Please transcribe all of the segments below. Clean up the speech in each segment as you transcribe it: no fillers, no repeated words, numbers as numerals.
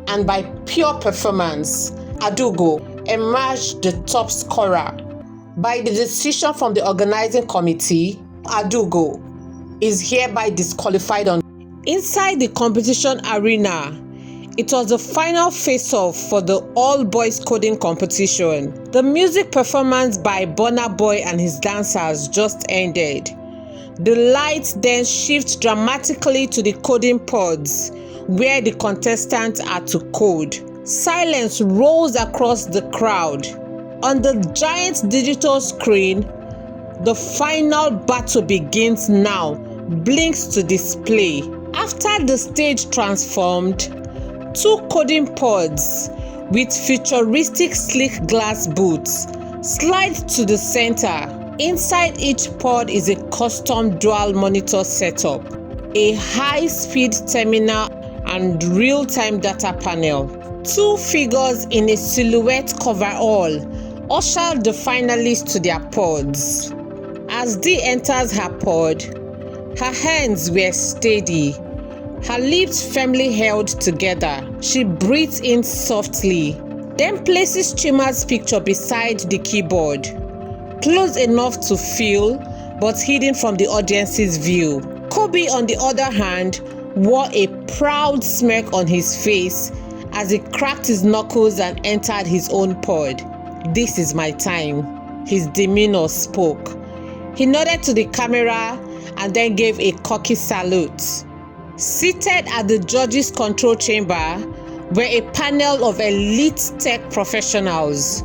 and by pure performance, Adugo emerged the top scorer. By the decision from the organizing committee, Adugo is hereby disqualified. Inside the competition arena, it was the final face-off for the all-boys coding competition. The music performance by Burna Boy and his dancers just ended. The lights then shift dramatically to the coding pods, where the contestants are to code. Silence rolls across the crowd. On the giant digital screen, the final battle begins now, blinks to display. After the stage transformed, 2 coding pods with futuristic sleek glass booths slide to the center. Inside each pod is a custom dual monitor setup, a high-speed terminal, and real-time data panel. 2 figures in a silhouette coverall ushered the finalists to their pods. As Dee enters her pod, her hands were steady, her lips firmly held together. She breathes in softly, then places Chima's picture beside the keyboard, close enough to feel, but hidden from the audience's view. Kobe, on the other hand, wore a proud smirk on his face as he cracked his knuckles and entered his own pod. "This is my time," his demeanor spoke. He nodded to the camera and then gave a cocky salute. Seated at the judges' control chamber were a panel of elite tech professionals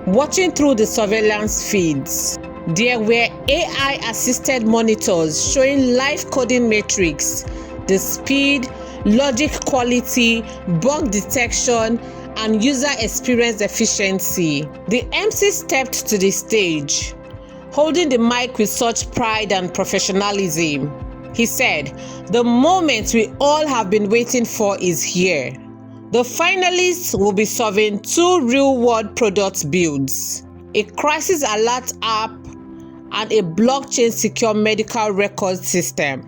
watching through the surveillance feeds. There were AI-assisted monitors showing live coding metrics, the speed, logic quality, bug detection, and user experience efficiency. The MC stepped to the stage, holding the mic with such pride and professionalism. He said, "The moment we all have been waiting for is here." The finalists will be serving 2 real-world product builds, a crisis alert app and a blockchain-secure medical record system.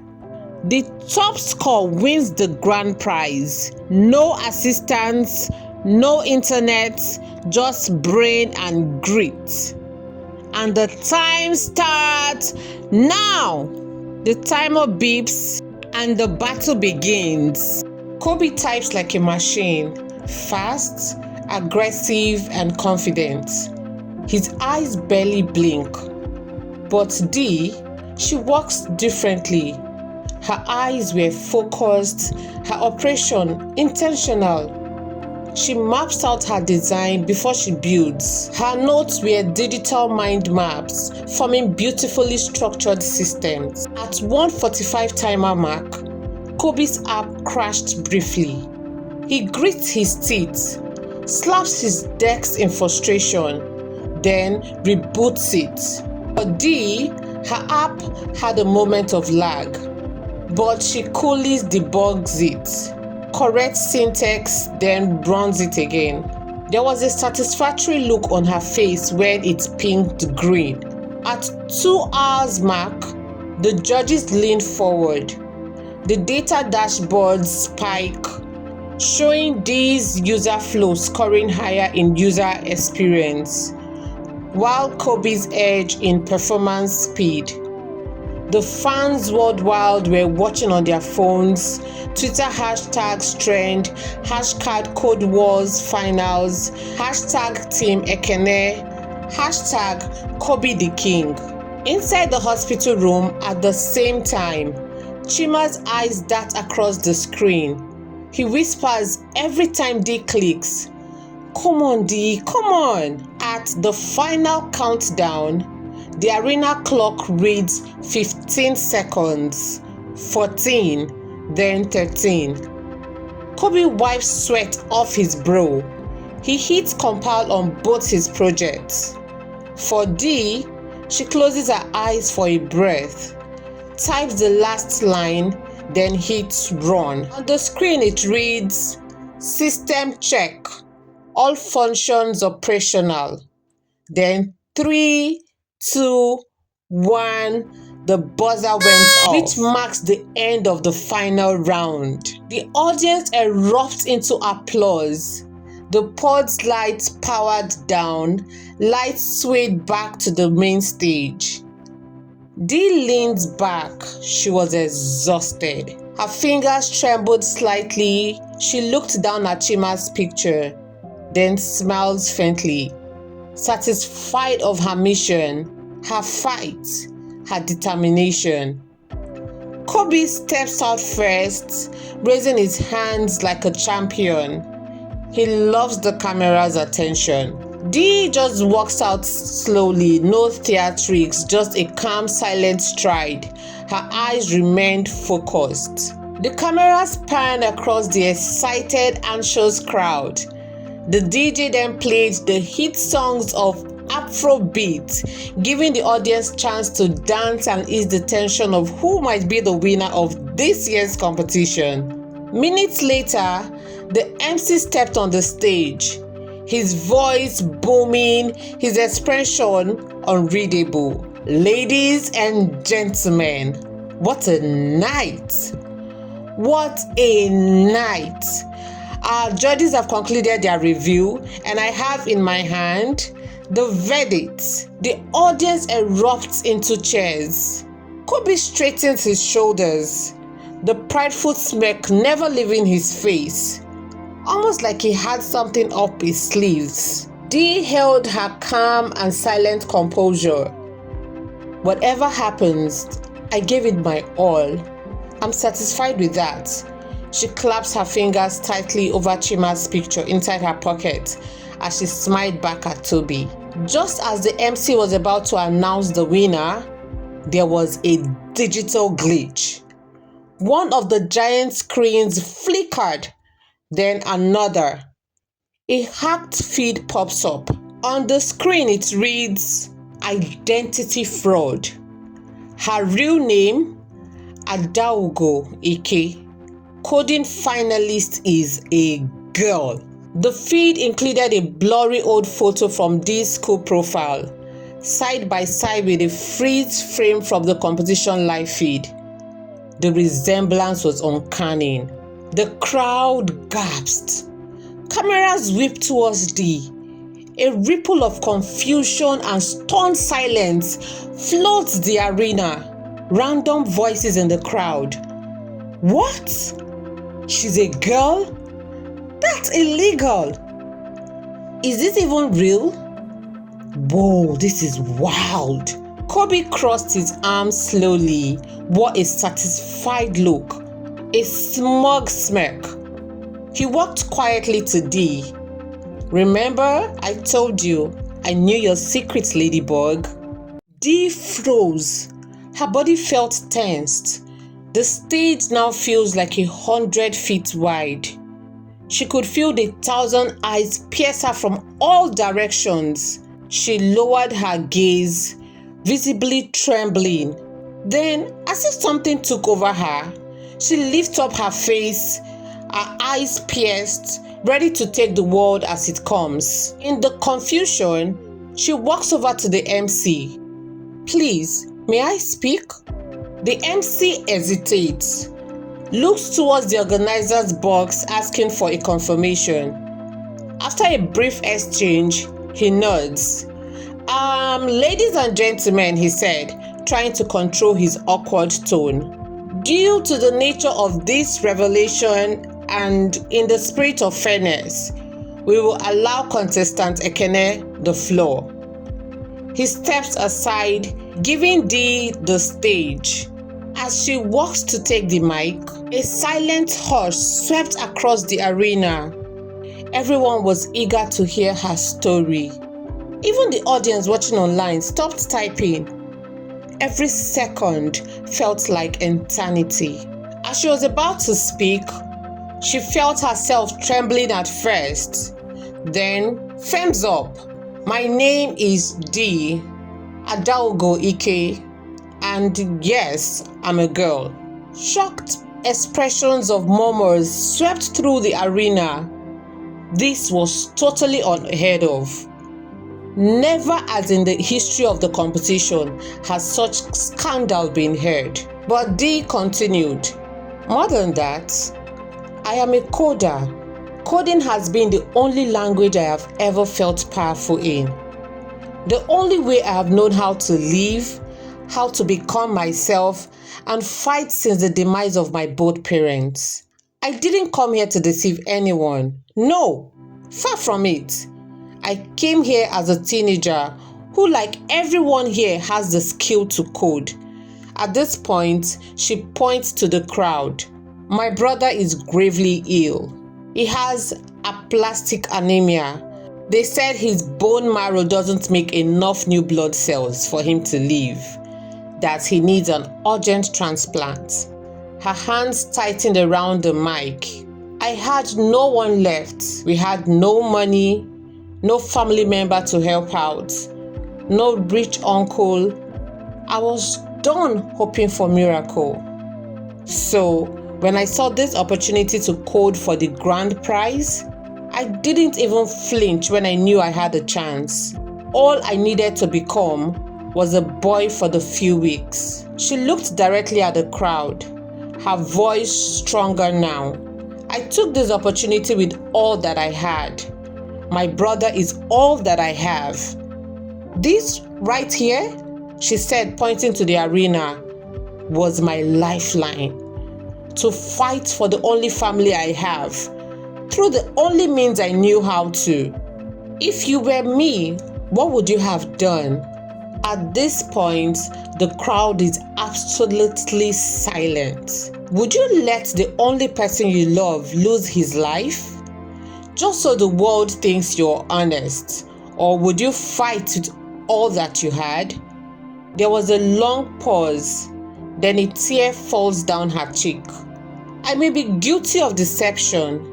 The top score wins the grand prize. No assistance, no internet, just brain and grit. And the time starts now. The timer beeps and the battle begins. Kobe types like a machine, fast, aggressive, and confident. His eyes barely blink. But Dee, she walks differently. Her eyes were focused, her operation intentional. She maps out her design before she builds. Her notes were digital mind maps, forming beautifully structured systems. At 1:45 timer mark, Kobe's app crashed briefly. He grits his teeth, slaps his desk in frustration, then reboots it. For Dee, her app had a moment of lag, but she coolly debugs it, corrects syntax, then runs it again. There was a satisfactory look on her face when it pinged green. At 2 hours mark, the judges leaned forward. The data dashboards spike, showing Dee's user flow scoring higher in user experience, while Kobe's edge in performance speed. The fans worldwide were watching on their phones. Twitter hashtags trend, hashtag Code Wars Finals, hashtag Team Ekene, hashtag Kobe the King. Inside the hospital room at the same time, Chima's eyes dart across the screen. He whispers every time Dee clicks, "Come on, Dee, come on." At the final countdown, the arena clock reads 15 seconds, 14, then 13. Kobe wipes sweat off his brow. He hits compile on both his projects. For Dee, she closes her eyes for a breath, types the last line, then hits run. On the screen it reads, "System check, all functions operational." Then 3, 2, 1, the buzzer went off, which marks the end of the final round. The audience erupts into applause. The pod's lights powered down, lights swayed back to the main stage. Dee leaned back. She was exhausted. Her fingers trembled slightly. She looked down at Chima's picture, then smiled faintly, satisfied of her mission, her fight, her determination. Kobe steps out first, raising his hands like a champion. He loves the camera's attention. Dee just walks out slowly, no theatrics, just a calm, silent stride. Her eyes remained focused. The cameras pan across the excited, anxious crowd. The DJ then played the hit songs of Afrobeat, giving the audience chance to dance and ease the tension of who might be the winner of this year's competition. Minutes later, the MC stepped on the stage, his voice booming, his expression unreadable. Ladies and gentlemen, what a night! What a night! Our judges have concluded their review, and I have in my hand the verdict. The audience erupts into cheers. Kobe straightens his shoulders, the prideful smirk never leaving his face, almost like he had something up his sleeves. Dee held her calm and silent composure. Whatever happens, I gave it my all. I'm satisfied with that. She claps her fingers tightly over Chima's picture inside her pocket as she smiled back at Toby. Just as the MC was about to announce the winner, there was a digital glitch. One of the giant screens flickered, then another. A hacked feed pops up. On the screen it reads, "Identity fraud. Her real name, Adaogo Ike. Coding finalist is a girl." The feed included a blurry old photo from Dee's school profile, side by side with a freeze frame from the competition live feed. The resemblance was uncanny. The crowd gasped. Cameras whipped towards Dee. A ripple of confusion and stunned silence floats the arena. Random voices in the crowd. What? She's a girl? That's illegal. Is this even real? Whoa, this is wild. Kobe crossed his arms slowly, wore a satisfied look, a smug smirk. He walked quietly to Dee. "Remember, I told you I knew your secrets, Ladybug." Dee froze. Her body felt tensed. The stage now feels like 100 feet wide. She could feel the 1,000 eyes pierce her from all directions. She lowered her gaze, visibly trembling. Then, as if something took over her, she lifted up her face, her eyes pierced, ready to take the world as it comes. In the confusion, she walks over to the MC. "Please, may I speak?" The MC hesitates, looks towards the organizer's box asking for a confirmation. After a brief exchange, he nods. Ladies and gentlemen," he said, trying to control his awkward tone. "Due to the nature of this revelation and in the spirit of fairness, we will allow contestant Ekene the floor." He steps aside, giving Dee the stage. As she walks to take the mic, a silent hush swept across the arena. Everyone was eager to hear her story. Even the audience watching online stopped typing. Every second felt like eternity. As she was about to speak, she felt herself trembling at first. Then, "Thumbs up. My name is Dee Adaogo Ike, and yes, I'm a girl." Shocked expressions of murmurs swept through the arena. This was totally unheard of. Never as in the history of the competition has such scandal been heard. But Dee continued, more than that, I am a coder. Coding has been the only language I have ever felt powerful in. The only way I have known how to live, how to become myself, and fight since the demise of my both parents. I didn't come here to deceive anyone. No, far from it. I came here as a teenager who, like everyone here, has the skill to code. At this point, she points to the crowd. My brother is gravely ill. He has aplastic anemia. They said his bone marrow doesn't make enough new blood cells for him to live, that he needs an urgent transplant. Her hands tightened around the mic. I had no one left. We had no money, no family member to help out, no rich uncle. I was done hoping for miracle. So when I saw this opportunity to code for the grand prize, I didn't even flinch when I knew I had a chance. All I needed to become was a boy for the few weeks. She looked directly at the crowd, her voice stronger now. I took this opportunity with all that I had. My brother is all that I have. This right here, she said, pointing to the arena, was my lifeline. To fight for the only family I have, through the only means I knew how to. If you were me, what would you have done? At this point, the crowd is absolutely silent. Would you let the only person you love lose his life? Just so the world thinks you're honest? Or would you fight with all that you had? There was a long pause, then a tear falls down her cheek. I may be guilty of deception,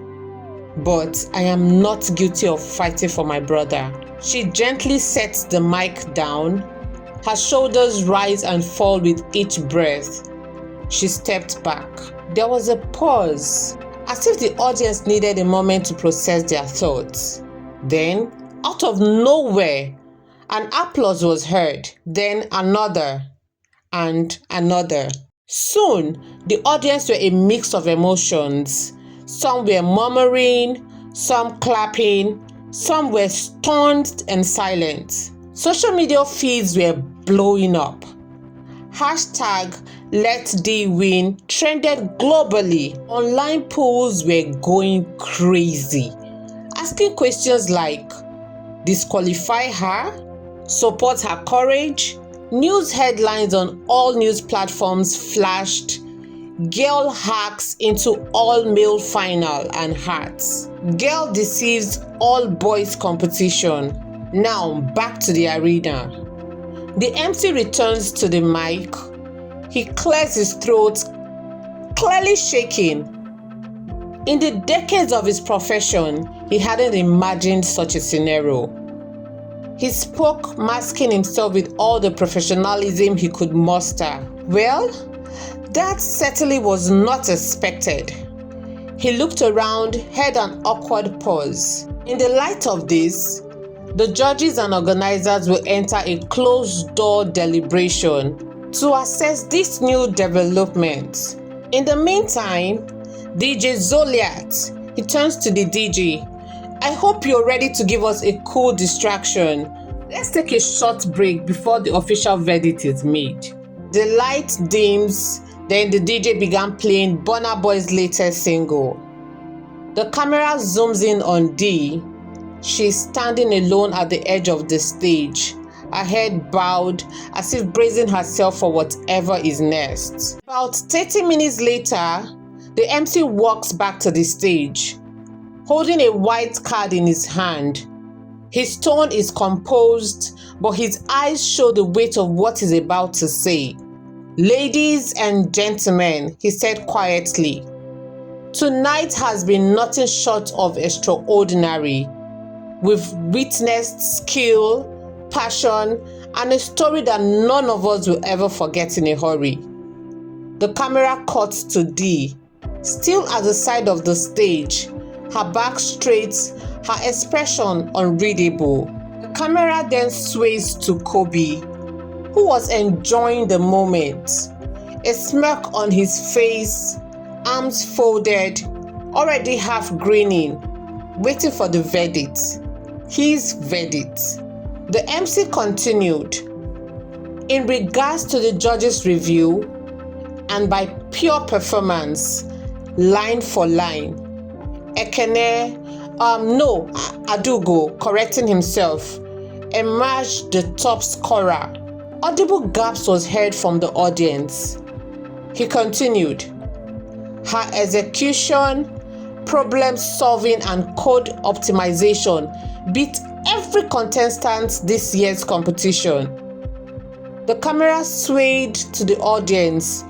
but I am not guilty of fighting for my brother. She gently sets the mic down. Her shoulders rise and fall with each breath. She stepped back. There was a pause, as if the audience needed a moment to process their thoughts. Then, out of nowhere, an applause was heard. Then another, and another. Soon, the audience were a mix of emotions. Some were murmuring, some clapping, some were stunned and silent. Social media feeds were blowing up. Hashtag Let Dee Win trended globally. Online polls were going crazy, asking questions like, disqualify her? Support her courage? News headlines on all news platforms flashed, girl hacks into all-male final and hearts. Girl deceives all boys competition. Now back to the arena. The MC returns to the mic. He clears his throat, clearly shaking. In the decades of his profession, he hadn't imagined such a scenario. He spoke, masking himself with all the professionalism he could muster. Well, that certainly was not expected. He looked around, heard an awkward pause. In the light of this, the judges and organizers will enter a closed-door deliberation to assess this new development. In the meantime, DJ Zoliat, he turns to the DJ. I hope you're ready to give us a cool distraction. Let's take a short break before the official verdict is made. The light dims, then the DJ began playing Burna Boy's latest single. The camera zooms in on Dee. She's standing alone at the edge of the stage, her head bowed, as if bracing herself for whatever is next. About 30 minutes later, the MC walks back to the stage, holding a white card in his hand. His tone is composed, but his eyes show the weight of what he's about to say. Ladies and gentlemen, he said quietly, tonight has been nothing short of extraordinary. We've witnessed skill, passion, and a story that none of us will ever forget in a hurry. The camera cuts to Dee, still at the side of the stage, her back straight, her expression unreadable. The camera then sways to Kobe, who was enjoying the moment, a smirk on his face, arms folded, already half grinning, waiting for the verdict. His verdict. The MC continued, in regards to the judge's review, and by pure performance, line for line, Adugo, correcting himself, emerged the top scorer. Audible gasps was heard from the audience. He continued, her execution, problem solving and code optimization beat every contestant this year's competition. The camera swayed to the audience.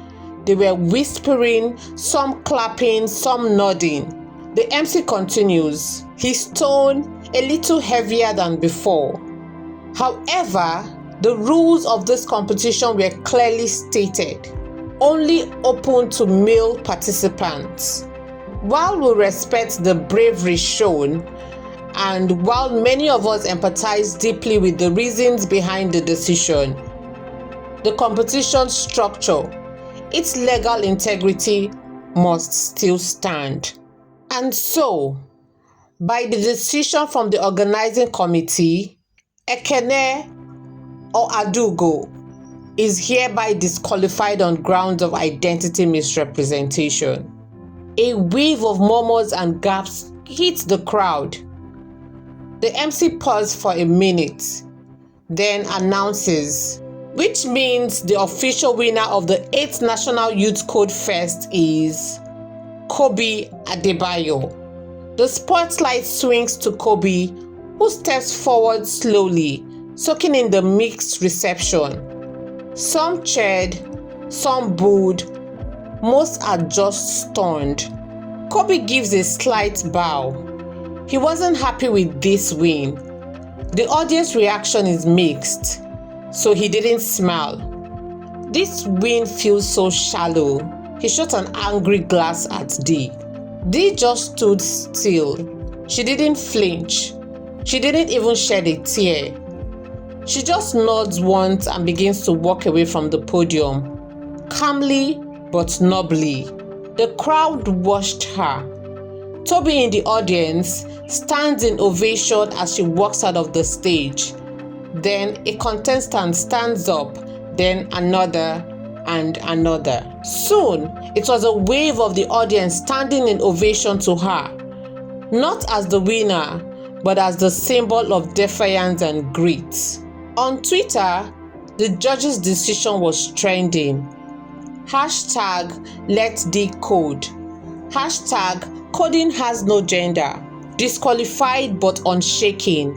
They were whispering, some clapping, some nodding. The MC continues, his tone a little heavier than before. However, the rules of this competition were clearly stated, only open to male participants. While we respect the bravery shown, and while many of us empathize deeply with the reasons behind the decision, the competition structure, its legal integrity must still stand. And so, by the decision from the organizing committee, Ekene or Adugo is hereby disqualified on grounds of identity misrepresentation. A wave of murmurs and gasps hit the crowd. The MC paused for a minute, then announces, which means the official winner of the 8th National Youth Code Fest is Kobe Adebayo. The spotlight swings to Kobe, who steps forward slowly, soaking in the mixed reception. Some cheered, some booed, most are just stunned. Kobe gives a slight bow. He wasn't happy with this win. The audience reaction is mixed, so he didn't smile. This win feels so shallow. He shot an angry glance at Dee. Dee just stood still. She didn't flinch. She didn't even shed a tear. She just nods once and begins to walk away from the podium, calmly but nobly. The crowd watched her. Toby in the audience stands in ovation as she walks out of the stage. Then a contestant stands up, then another and another. Soon, it was a wave of the audience standing in ovation to her, not as the winner, but as the symbol of defiance and grit. On Twitter, the judge's decision was trending. #LetDCode. #Coding has no gender. Disqualified but unshaken.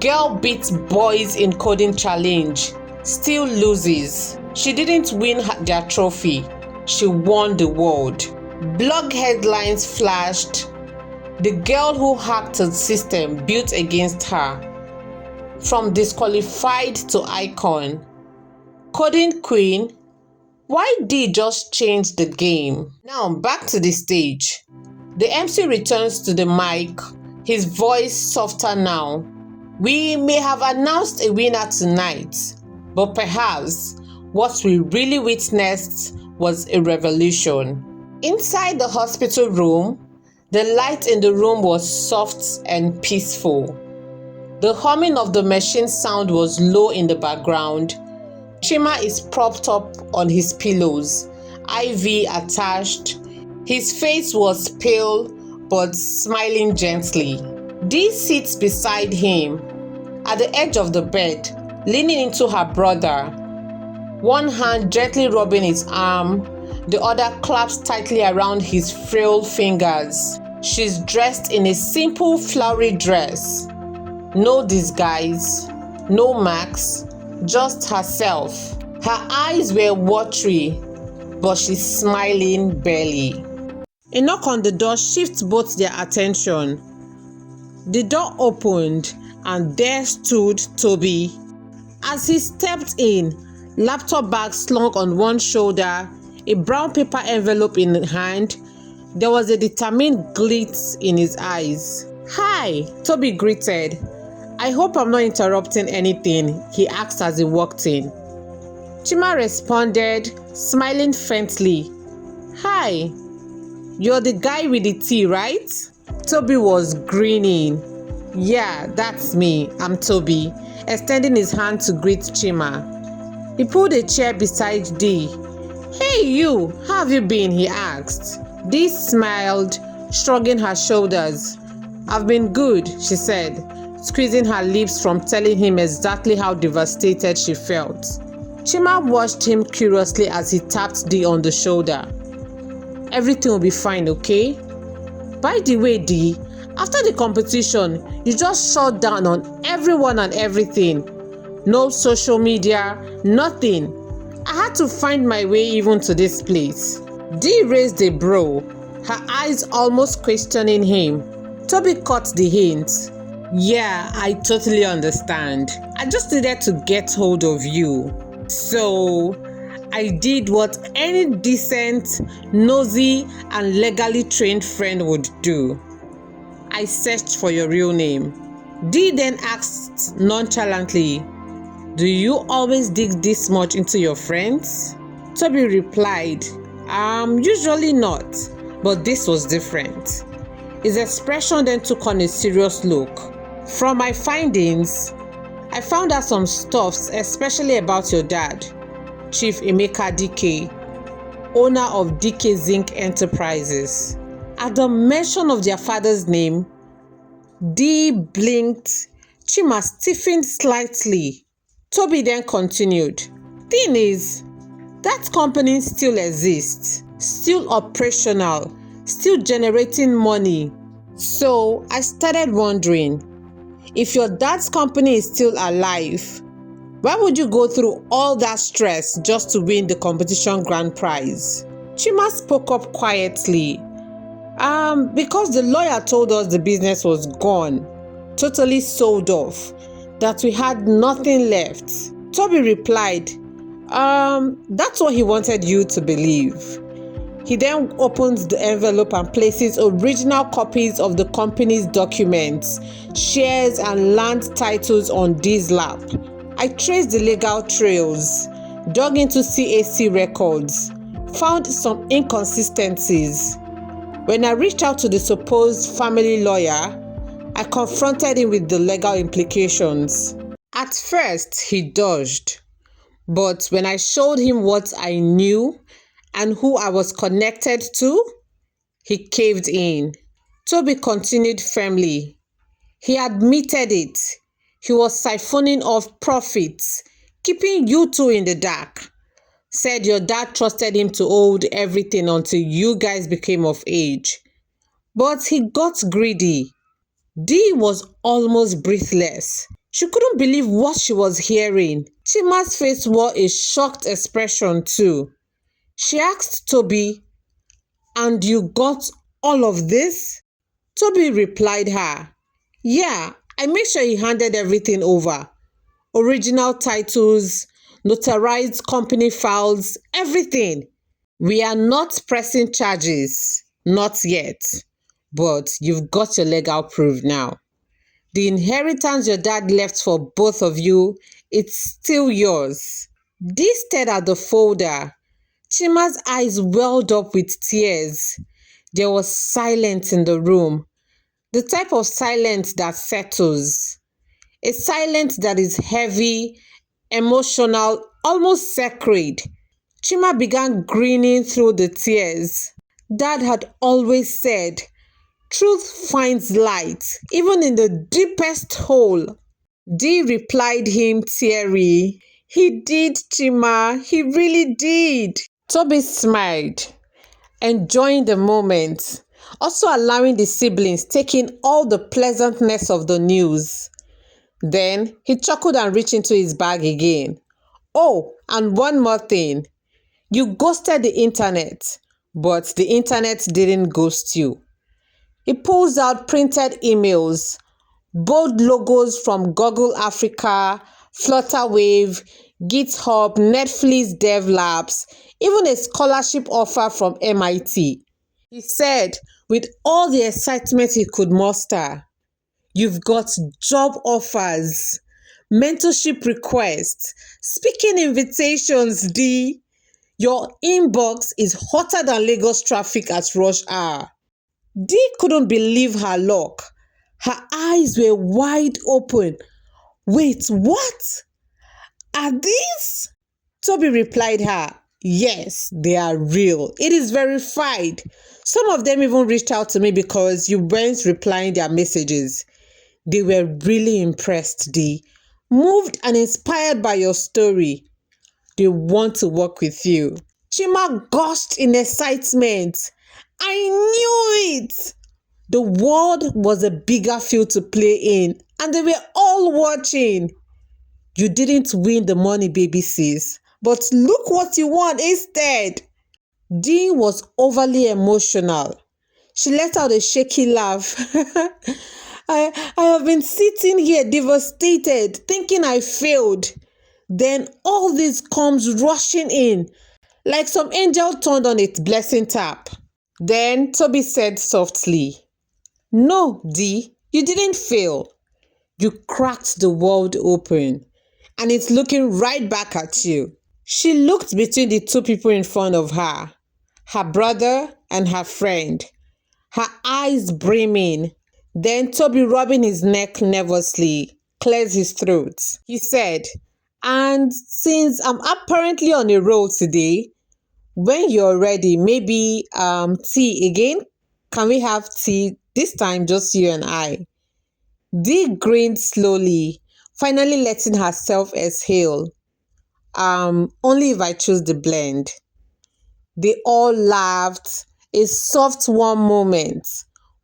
Girl beats boys in coding challenge. Still loses. She didn't win their trophy. She won the world. Blog headlines flashed. The girl who hacked the system built against her. From disqualified to icon. Coding queen. Why did just change the game? Now back to the stage. The MC returns to the mic, his voice softer now. We may have announced a winner tonight, but perhaps what we really witnessed was a revolution. Inside the hospital room, the light in the room was soft and peaceful. The humming of the machine sound was low in the background. Chima is propped up on his pillows, IV attached. His face was pale but smiling gently. Dee sits beside him at the edge of the bed, leaning into her brother. One hand gently rubbing his arm, the other claps tightly around his frail fingers. She's dressed in a simple flowery dress. No disguise, no mask, just herself. Her eyes were watery, but she's smiling barely. A knock on the door shifts both their attention. The door opened, and there stood Toby. As he stepped in, laptop bag slung on one shoulder, a brown paper envelope in hand, there was a determined glitz in his eyes. "Hi," Toby greeted. I hope I'm not interrupting anything, he asked as he walked in. Chima responded, smiling faintly. Hi, you're the guy with the tea, right? Toby was grinning. Yeah, that's me. I'm Toby, extending his hand to greet Chima. He pulled a chair beside Dee. Hey you, how have you been? He asked. Dee smiled, shrugging her shoulders. I've been good, she said, squeezing her lips from telling him exactly how devastated she felt. Chima watched him curiously as he tapped Dee on the shoulder. Everything will be fine, okay? By the way, Dee, after the competition, you just shut down on everyone and everything. No social media, nothing. I had to find my way even to this place. Dee raised a brow, her eyes almost questioning him. Toby caught the hint. Yeah, I totally understand. I just needed to get hold of you. So, I did what any decent, nosy, and legally trained friend would do. I searched for your real name. Dee then asked nonchalantly, do you always dig this much into your friends? Toby replied, usually not, but this was different. His expression then took on a serious look. From my findings, I found out some stuffs, especially about your dad, Chief Emeka Dike, owner of Dike Zinc Enterprises. At the mention of their father's name, Dee blinked. Chima stiffened slightly. Toby then continued. Thing is, that company still exists, still operational, still generating money. So I started wondering, if your dad's company is still alive, why would you go through all that stress just to win the competition grand prize? Chima spoke up quietly. Because the lawyer told us the business was gone, totally sold off, that we had nothing left. Toby replied, that's what he wanted you to believe. He then opens the envelope and places original copies of the company's documents, shares, and land titles on Dee's lap. I traced the legal trails, dug into CAC records, found some inconsistencies. When I reached out to the supposed family lawyer, I confronted him with the legal implications. At first, he dodged, but when I showed him what I knew and who I was connected to, he caved in. Toby continued firmly. He admitted it. He was siphoning off profits, keeping you two in the dark. Said your dad trusted him to hold everything until you guys became of age. But he got greedy. Dee was almost breathless. She couldn't believe what she was hearing. Chima's face wore a shocked expression too. She asked Toby, and you got all of this? Toby replied her, yeah, I made sure he handed everything over. Original titles, notarized company files, everything. We are not pressing charges, not yet. But you've got your legal proof now. The inheritance your dad left for both of you, it's still yours. Dee stared at the folder. Chima's eyes welled up with tears. There was silence in the room. The type of silence that settles. A silence that is heavy, emotional, almost sacred. Chima began grinning through the tears. Dad had always said, truth finds light, even in the deepest hole. Dee replied him teary. He did, Chima. He really did. Toby smiled, enjoying the moment, also allowing the siblings take in all the pleasantness of the news. Then he chuckled and reached into his bag again. Oh, and one more thing. You ghosted the internet, but the internet didn't ghost you. He pulls out printed emails, bold logos from Google Africa, Flutterwave, GitHub, Netflix Dev Labs, even a scholarship offer from MIT. He said, with all the excitement he could muster, You've got job offers, mentorship requests, speaking invitations, D. Your inbox is hotter than Lagos traffic at rush hour. Dee couldn't believe her luck. Her eyes were wide open. Wait, what? Are these? Toby replied her, yes, they are real. It is verified. Some of them even reached out to me because you weren't replying their messages. They were really impressed, Dee. Moved and inspired by your story. They want to work with you. Chima gushed in excitement. I knew it! The world was a bigger field to play in, and they were all watching. You didn't win the money, baby sis, but look what you won instead. Dee was overly emotional. She let out a shaky laugh. I have been sitting here devastated, thinking I failed. Then all this comes rushing in, like some angel turned on its blessing tap. Then Toby said softly, no, Dee, you didn't fail. You cracked the world open, and it's looking right back at you. She looked between the two people in front of her, her brother and her friend, her eyes brimming. Then Toby, rubbing his neck nervously, cleared his throat. He said, and since I'm apparently on a roll today, when you're ready, maybe tea again? Can we have tea? This time, just you and I. Dee grinned slowly, finally letting herself exhale. Only if I choose the blend. They all laughed. A soft, warm moment.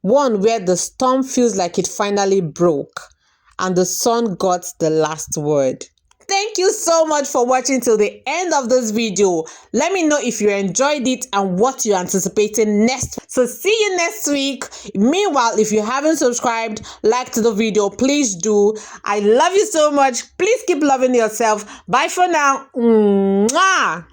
One where the storm feels like it finally broke and the sun got the last word. Thank you so much for watching till the end of this video. Let me know if you enjoyed it and what you're anticipating next. So see you next week. Meanwhile, if you haven't subscribed, liked the video, please do. I love you so much. Please keep loving yourself. Bye for now. Mwah!